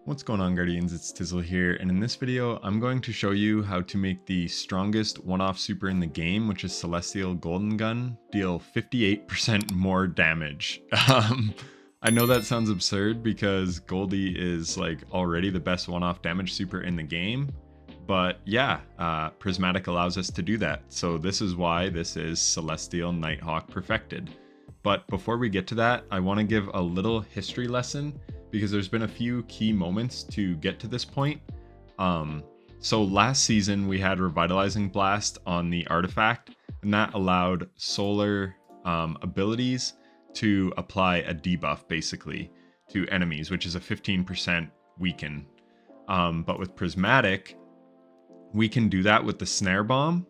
What's going on, Guardians? It's Tizzle here, and in this video I'm going to show you how to make the strongest one-off super in the game, which is Celestial Golden Gun, deal 58% more damage. I know that sounds absurd because Goldie is like already the best one-off damage super in the game, but yeah, Prismatic allows us to do that. So this is why this is Celestial Nighthawk Perfected. But before we get to that, I want to give a little history lesson because there's been a few key moments to get to this point. So last season we had Revitalizing Blast on the artifact, and that allowed solar abilities to apply a debuff basically to enemies, which is a 15% weaken. But with Prismatic, we can do that with the Snare Bomb,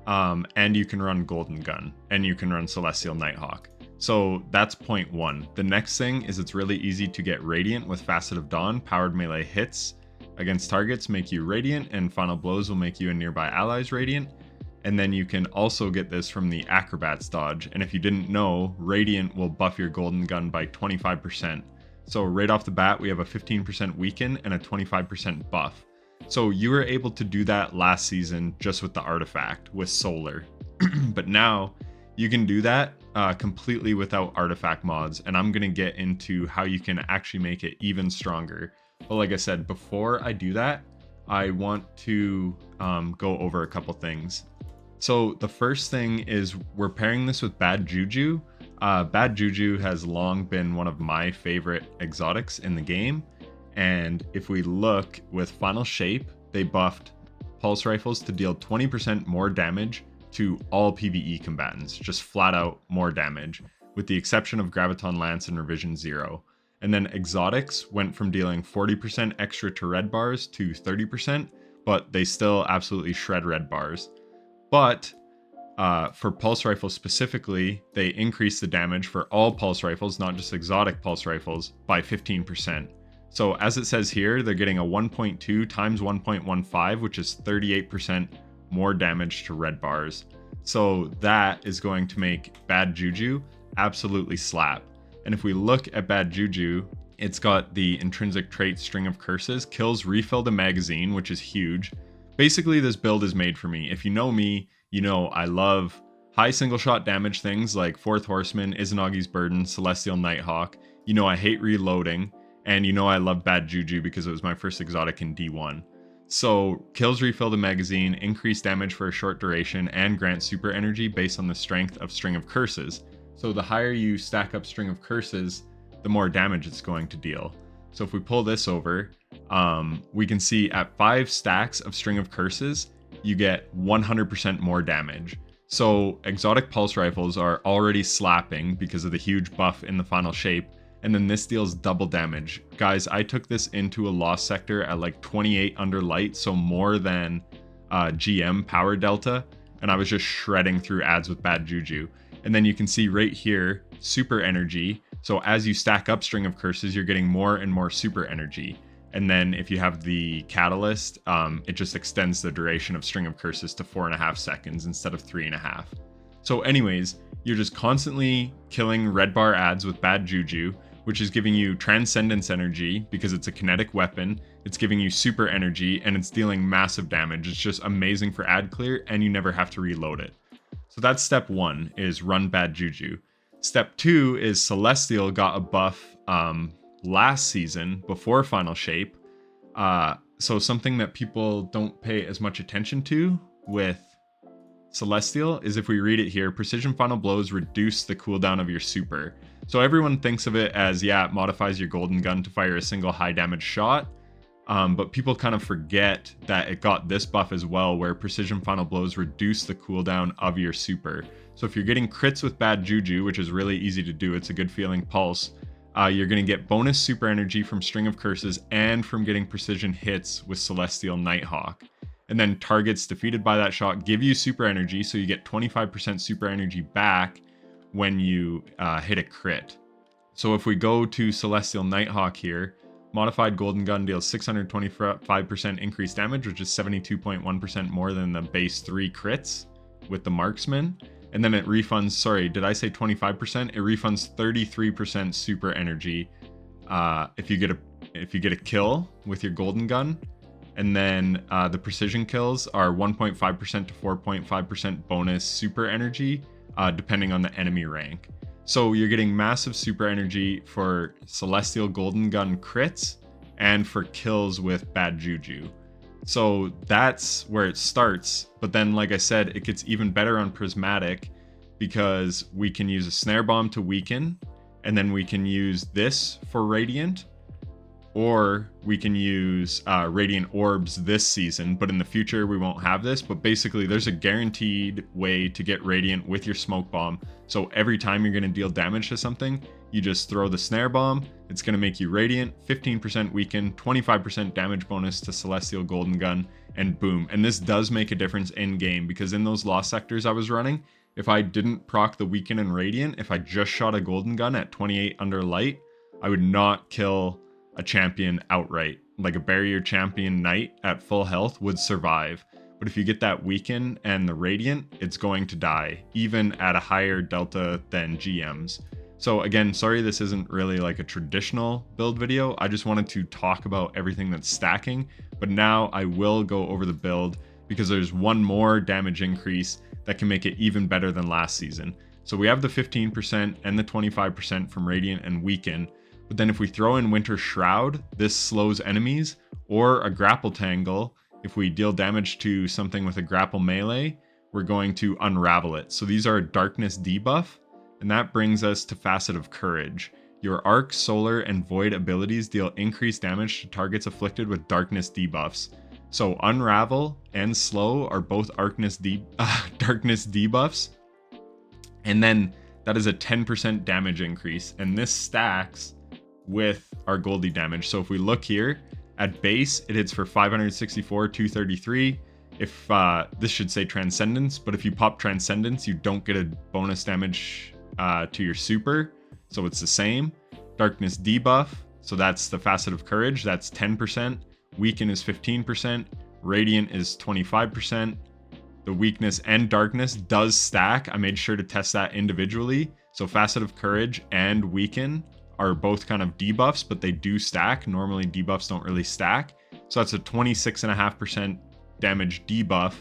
and you can run Golden Gun, and you can run Celestial Nighthawk. So that's point one. The next thing is it's really easy to get Radiant with Facet of Dawn. Powered melee hits against targets make you Radiant, and Final Blows will make you and nearby allies Radiant. And then you can also get this from the Acrobat's dodge. And if you didn't know, Radiant will buff your Golden Gun by 25%. So right off the bat, we have a 15% weaken and a 25% buff. So you were able to do that last season just with the artifact, with Solar. But now you can do that completely without artifact mods, and I'm going to get into how you can actually make it even stronger. But like I said, before I do that, I want to go over a couple things. So the first thing is we're pairing this with Bad Juju. Bad Juju has long been one of my favorite exotics in the game, and if we look with Final Shape, they buffed Pulse Rifles to deal 20% more damage to all PvE combatants, just flat out more damage, with the exception of Graviton Lance and Revision 0. And then exotics went from dealing 40% extra to red bars to 30%, but they still absolutely shred red bars. But for Pulse Rifles specifically, they increased the damage for all Pulse Rifles, not just exotic Pulse Rifles, by 15%. So as it says here, they're getting a 1.2 times 1.15, which is 38% more damage to red bars. So that is going to make Bad Juju absolutely slap. And if we look at Bad Juju, it's got the intrinsic trait String of Curses, kills refill the magazine, which is huge. Basically, this build is made for me. If you know me, you know I love high single shot damage things like Fourth Horseman, Izanagi's Burden, Celestial Nighthawk. You know I hate reloading, and you know I love Bad Juju because it was my first exotic in D1. So, kills refill the magazine, increase damage for a short duration, and grant super energy based on the strength of String of Curses. So the higher you stack up String of Curses, the more damage it's going to deal. So if we pull this over, we can see at 5 stacks of String of Curses, you get 100% more damage. So exotic Pulse Rifles are already slapping because of the huge buff in the Final Shape, and then this deals double damage. Guys, I took this into a lost sector at like 28 under light, so more than GM power delta, and I was just shredding through ads with Bad Juju. And then you can see right here, super energy. So as you stack up String of Curses, you're getting more and more super energy. And then if you have the Catalyst, it just extends the duration of String of Curses to 4.5 seconds instead of 3.5. So anyways, you're just constantly killing red bar ads with Bad Juju, which is giving you Transcendence energy because it's a kinetic weapon. It's giving you super energy, and it's dealing massive damage. It's just amazing for ad clear, and you never have to reload it. So that's step one, is run Bad Juju. Step two is Celestial got a buff last season before Final Shape. So something that people don't pay as much attention to with Celestial is if we read it here, Precision Final Blows reduce the cooldown of your super. So everyone thinks of it as, yeah, it modifies your Golden Gun to fire a single high damage shot. But people kind of forget that it got this buff as well, where Precision Final Blows reduce the cooldown of your super. So if you're getting crits with Bad Juju, which is really easy to do, it's a good feeling pulse, you're going to get bonus super energy from String of Curses and from getting precision hits with Celestial Nighthawk. And then targets defeated by that shot give you super energy, so you get 25% super energy back when you hit a crit. So if we go to Celestial Nighthawk here, Modified Golden Gun deals 625% increased damage, which is 72.1% more than the base 3 crits with the Marksman. And then it refunds, sorry, did I say 25%? It refunds 33% super energy if you get a if you get a kill with your golden gun. And then the precision kills are 1.5% to 4.5% bonus super energy, depending on the enemy rank. So you're getting massive super energy for Celestial Golden Gun crits and for kills with bad juju. So that's where it starts. But then, like I said, it gets even better on prismatic because we can use a snare bomb to weaken, and then we can use this for radiant, or we can use radiant orbs this season, but in the future we won't have this. But basically there's a guaranteed way to get radiant with your smoke bomb. So every time you're going to deal damage to something, you just throw the snare bomb. It's going to make you radiant, 15% weaken, 25% damage bonus to Celestial Golden Gun, and boom. And this does make a difference in game, because in those lost sectors I was running, if I didn't proc the weaken and radiant, if I just shot a golden gun at 28 under light, I would not kill a champion outright. Like a barrier champion knight at full health would survive. But if you get that weaken and the radiant, it's going to die, even at a higher delta than GMs. So again, sorry this isn't really like a traditional build video. I just wanted to talk about everything that's stacking. But now I will go over the build, because there's one more damage increase that can make it even better than last season. So we have the 15% and the 25% from radiant and weaken. But then if we throw in Winter Shroud, this slows enemies, or a grapple tangle. If we deal damage to something with a grapple melee, we're going to unravel it. So these are a darkness debuff, and that brings us to Facet of Courage. Your arc, solar, and void abilities deal increased damage to targets afflicted with darkness debuffs. So unravel and slow are both darkness debuffs. And then that is a 10% damage increase, and this stacks with our Goldie damage. So if we look here at base, it hits for 564, 233. If this should say Transcendence, but if you pop Transcendence, you don't get a bonus damage to your super, so it's the same. Darkness debuff, so that's the Facet of Courage, that's 10%. Weaken is 15%. Radiant is 25%. The weakness and darkness does stack. I made sure to test that individually. So Facet of Courage and weaken are both kind of debuffs, but they do stack. Normally debuffs don't really stack. So that's a 26.5% damage debuff.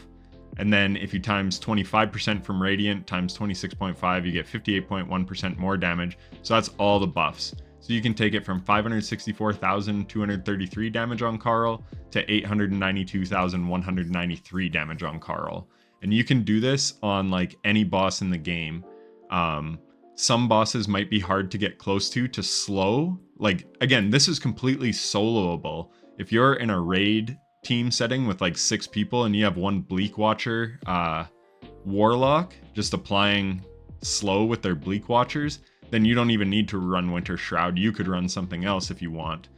And then if you times 25% from Radiant times 26.5, you get 58.1% more damage. So that's all the buffs. So you can take it from 564,233 damage on Carl to 892,193 damage on Carl. And you can do this on like any boss in the game. Some bosses might be hard to get close to slow. Like, again, this is completely soloable. If you're in a raid team setting with like 6 people and you have one Bleak Watcher Warlock just applying slow with their Bleak Watchers, then you don't even need to run Winter Shroud. You could run something else if you want.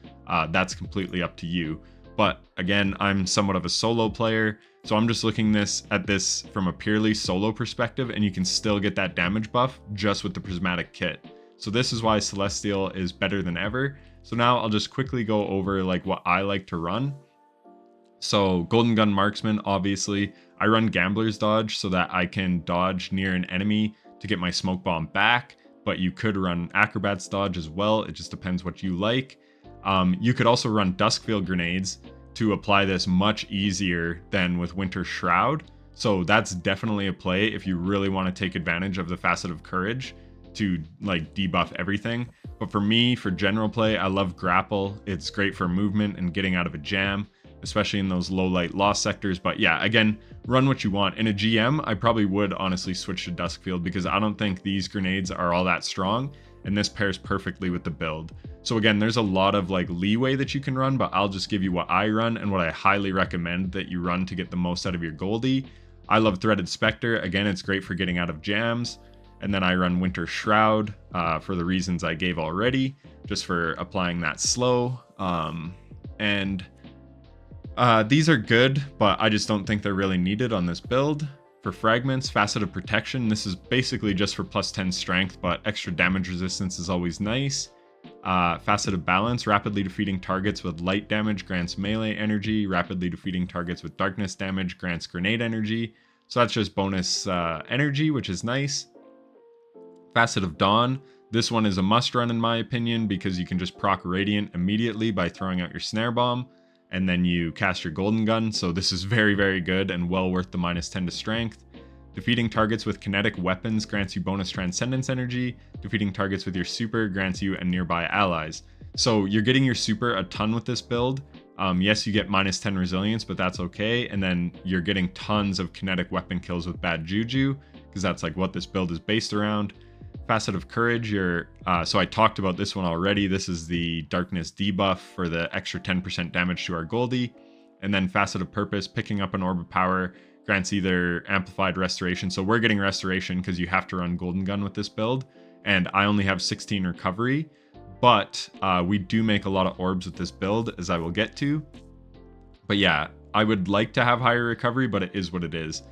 That's completely up to you. But again, I'm somewhat of a solo player, so I'm just looking at this from a purely solo perspective, and you can still get that damage buff just with the prismatic kit. So this is why Celestial is better than ever. So now I'll just quickly go over like what I like to run. So Golden Gun Marksman, obviously, I run Gambler's Dodge so that I can dodge near an enemy to get my smoke bomb back, but you could run Acrobat's Dodge as well. It just depends what you like. You could also run Duskfield Grenades to apply this much easier than with Winter Shroud. So that's definitely a play if you really want to take advantage of the Facet of Courage to like debuff everything. But for me, for general play, I love Grapple. It's great for movement and getting out of a jam, especially in those low light lost sectors. But yeah, again, run what you want. In a GM, I probably would honestly switch to Duskfield because I don't think these grenades are all that strong, and this pairs perfectly with the build. So again, there's a lot of like leeway that you can run, but I'll just give you what I run and what I highly recommend that you run to get the most out of your Goldie. I love Threaded Spectre. Again, it's great for getting out of jams. And then I run Winter Shroud for the reasons I gave already, just for applying that slow. These are good, but I just don't think they're really needed on this build. For Fragments, Facet of Protection, this is basically just for plus 10 strength, but extra damage resistance is always nice. Facet of Balance, rapidly defeating targets with light damage grants melee energy, rapidly defeating targets with darkness damage grants grenade energy. So that's just bonus energy, which is nice. Facet of Dawn, This one is a must run in my opinion because you can just proc Radiant immediately by throwing out your Snare Bomb, and then you cast your Golden Gun, so this is very, very good and well worth the -10 to strength. Defeating targets with kinetic weapons grants you bonus Transcendence energy. Defeating targets with your super grants you and nearby allies. So you're getting your super a ton with this build. Yes, you get -10 resilience, but that's okay. And then you're getting tons of kinetic weapon kills with bad juju, because that's like what this build is based around. Facet of Courage, so I talked about this one already. This is the darkness debuff for the extra 10% damage to our Goldie. And then Facet of Purpose, picking up an Orb of Power, grants either amplified restoration. So we're getting restoration because you have to run Golden Gun with this build. And I only have 16 recovery, but we do make a lot of orbs with this build, as I will get to. But yeah, I would like to have higher recovery, but it is what it is.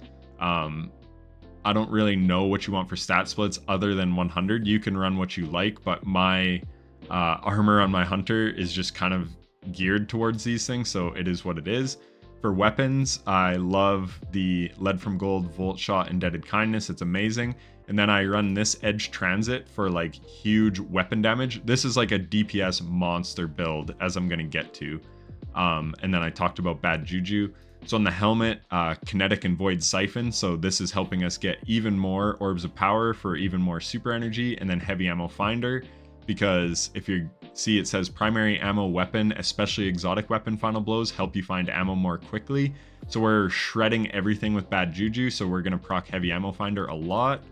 I don't really know what you want for stat splits other than 100. You can run what you like, but my armor on my hunter is just kind of geared towards these things, so it is what it is. For weapons, I love the Lead from Gold, Volt Shot, Indebted Kindness. It's amazing. And then I run this Edge Transit for like huge weapon damage. This is like a DPS monster build, as I'm going to get to. And then I talked about bad juju. So on the helmet, Kinetic and Void Siphon. So this is helping us get even more Orbs of Power for even more super energy. And then Heavy Ammo Finder, because if you see, it says primary ammo weapon, especially exotic weapon final blows, help you find ammo more quickly. So we're shredding everything with bad juju, so we're going to proc Heavy Ammo Finder a lot.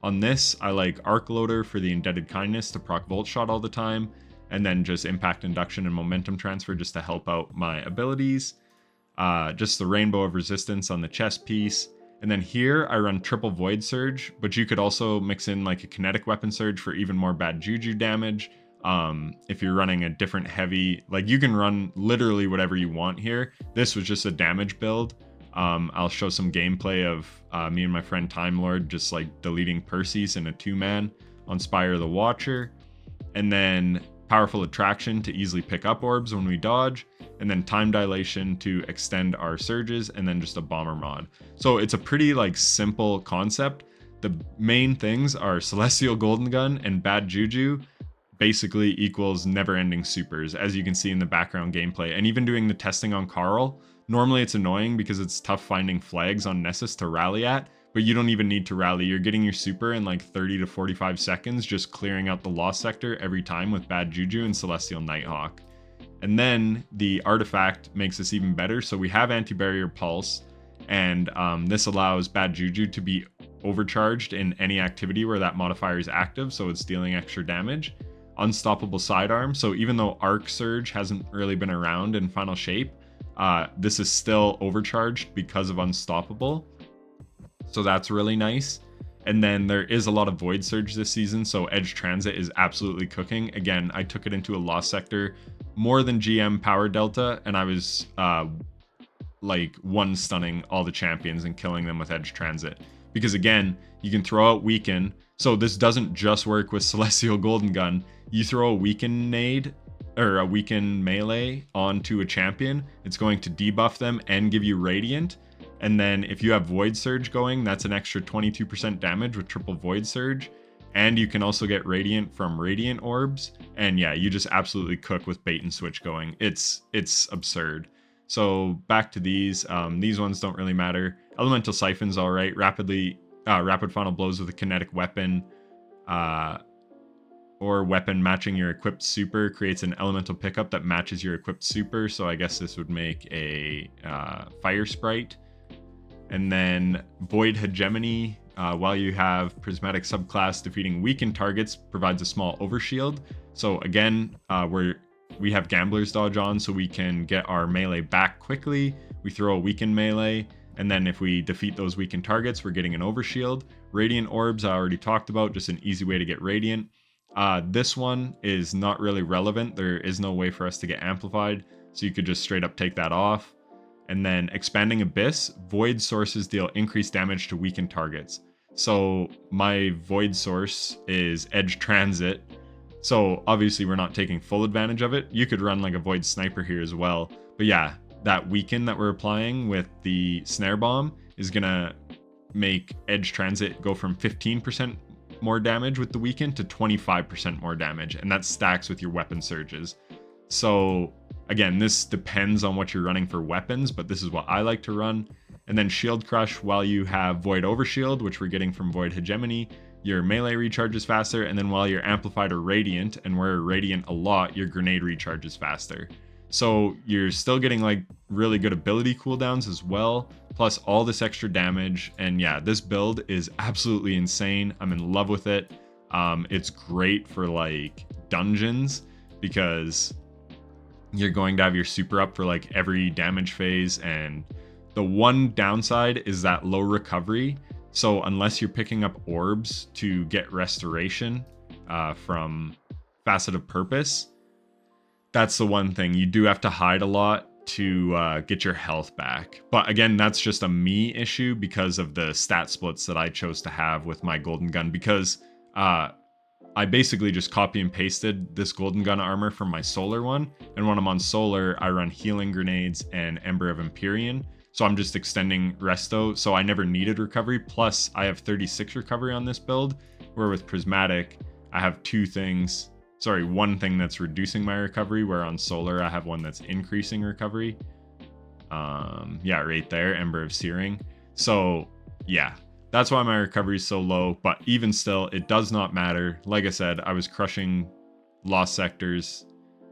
On this, I like Arc Loader for the Indebted Kindness to proc Volt Shot all the time, and then just Impact Induction and Momentum Transfer just to help out my abilities. Just the Rainbow of Resistance on the chest piece. And then here I run triple Void Surge, but you could also mix in like a Kinetic Weapon Surge for even more bad juju damage. If you're running a different heavy, like you can run literally whatever you want here. This was just a damage build. I'll show some gameplay of me and my friend Time Lord just like deleting Perseus in a 2-man on Spire the Watcher. And then Powerful Attraction to easily pick up orbs when we dodge. And then Time Dilation to extend our surges, and then just a Bomber mod. So it's a pretty like simple concept. The main things are Celestial Golden Gun and bad juju basically equals never-ending supers, as you can see in the background gameplay. And even doing the testing on Carl, normally it's annoying because it's tough finding flags on Nessus to rally at, but you don't even need to rally. You're getting your super in like 30 to 45 seconds, just clearing out the Lost Sector every time with bad juju and Celestial Nighthawk. And then the artifact makes this even better. So we have Anti-Barrier Pulse, and this allows bad juju to be overcharged in any activity where that modifier is active, so it's dealing extra damage. Unstoppable Sidearm, so even though Arc Surge hasn't really been around in Final Shape, this is still overcharged because of Unstoppable, so that's really nice. And then there is a lot of Void Surge this season, so Edge Transit is absolutely cooking. Again, I took it into a Lost Sector more than GM Power Delta, and I was like one-stunning all the champions and killing them with Edge Transit. Because again, you can throw out Weaken, so this doesn't just work with Celestial Golden Gun. You throw a Weaken nade, or a Weaken melee onto a champion, it's going to debuff them and give you Radiant. And then if you have Void Surge going, that's an extra 22% damage with triple Void Surge. And you can also get Radiant from Radiant Orbs. And yeah, you just absolutely cook with Bait and Switch going. It's absurd. So back to these ones don't really matter. Elemental Siphon's all right. Rapid Final Blows with a Kinetic Weapon, or weapon matching your equipped super creates an elemental pickup that matches your equipped super. So I guess this would make a Fire Sprite. And then Void Hegemony, while you have Prismatic subclass, defeating weakened targets provides a small overshield. So again, we have Gambler's Dodge on, so we can get our melee back quickly. We throw a weakened melee, and then if we defeat those weakened targets, we're getting an overshield. Radiant Orbs, I already talked about, just an easy way to get Radiant. This one is not really relevant. There is no way for us to get amplified, so you could just straight up take that off. And then Expanding Abyss, Void sources deal increased damage to weakened targets. So my Void source is Edge Transit. So obviously we're not taking full advantage of it. You could run like a Void Sniper here as well. But yeah, that weaken that we're applying with the Snare Bomb is gonna make Edge Transit go from 15% more damage with the weaken to 25% more damage, and that stacks with your weapon surges. So again, this depends on what you're running for weapons, but this is what I like to run. And then Shield Crush, while you have Void Overshield, which we're getting from Void Hegemony, your melee recharges faster, and then while you're Amplified or Radiant, and we're Radiant a lot, your Grenade recharges faster. So you're still getting like really good ability cooldowns as well, plus all this extra damage. And yeah, this build is absolutely insane. I'm in love with it. It's great for like dungeons because you're going to have your super up for like every damage phase, and the one downside is that low recovery. So unless you're picking up orbs to get restoration from Facet of Purpose, that's the one thing. You do have to hide a lot to get your health back. But again, that's just a me issue because of the stat splits that I chose to have with my golden gun, because I basically just copy and pasted this golden gun armor from my solar one. And when I'm on solar, I run healing grenades and Ember of Empyrean. So I'm just extending resto. So I never needed recovery. Plus I have 36 recovery on this build, where with prismatic, I have one thing that's reducing my recovery, where on solar, I have one that's increasing recovery. Yeah, right there, Ember of Searing. So yeah, that's why my recovery is so low, but even still, it does not matter. Like I said, I was crushing lost sectors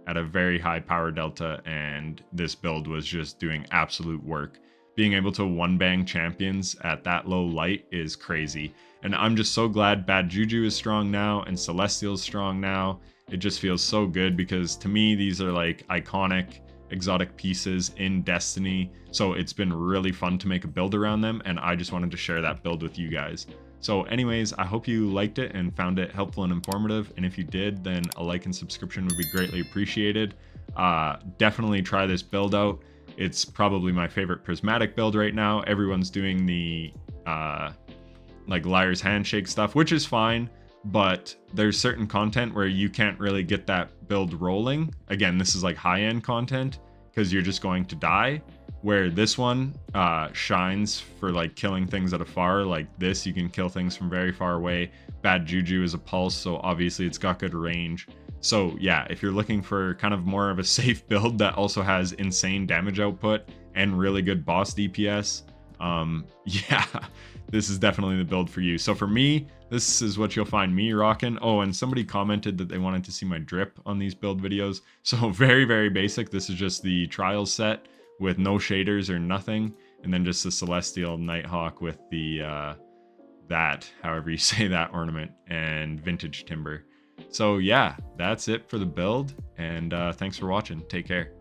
at a very high power delta, and this build was just doing absolute work. Being able to one-bang champions at that low light is crazy. And I'm just so glad Bad Juju is strong now and Celestial is strong now. It just feels so good because to me, these are like iconic exotic pieces in Destiny, so it's been really fun to make a build around them, and I just wanted to share that build with you guys. So anyways, I hope you liked it and found it helpful and informative, and if you did, then a like and subscription would be greatly appreciated. Definitely try this build out. It's probably my favorite prismatic build right now. Everyone's doing the like Liar's Handshake stuff, which is fine, but there's certain content where you can't really get that build rolling. Again, this is like high-end content because you're just going to die, where this one shines for like killing things at afar. Like this, you can kill things from very far away. Bad Juju is a pulse, so obviously it's got good range. So yeah, if you're looking for kind of more of a safe build that also has insane damage output and really good boss DPS, yeah, this is definitely the build for you. So for me, this is what you'll find me rocking. Oh, and somebody commented that they wanted to see my drip on these build videos. So very, very basic. This is just the Trials set with no shaders or nothing. And then just the Celestial Nighthawk with the, however you say that ornament, and Vintage Timber. So yeah, that's it for the build. And thanks for watching. Take care.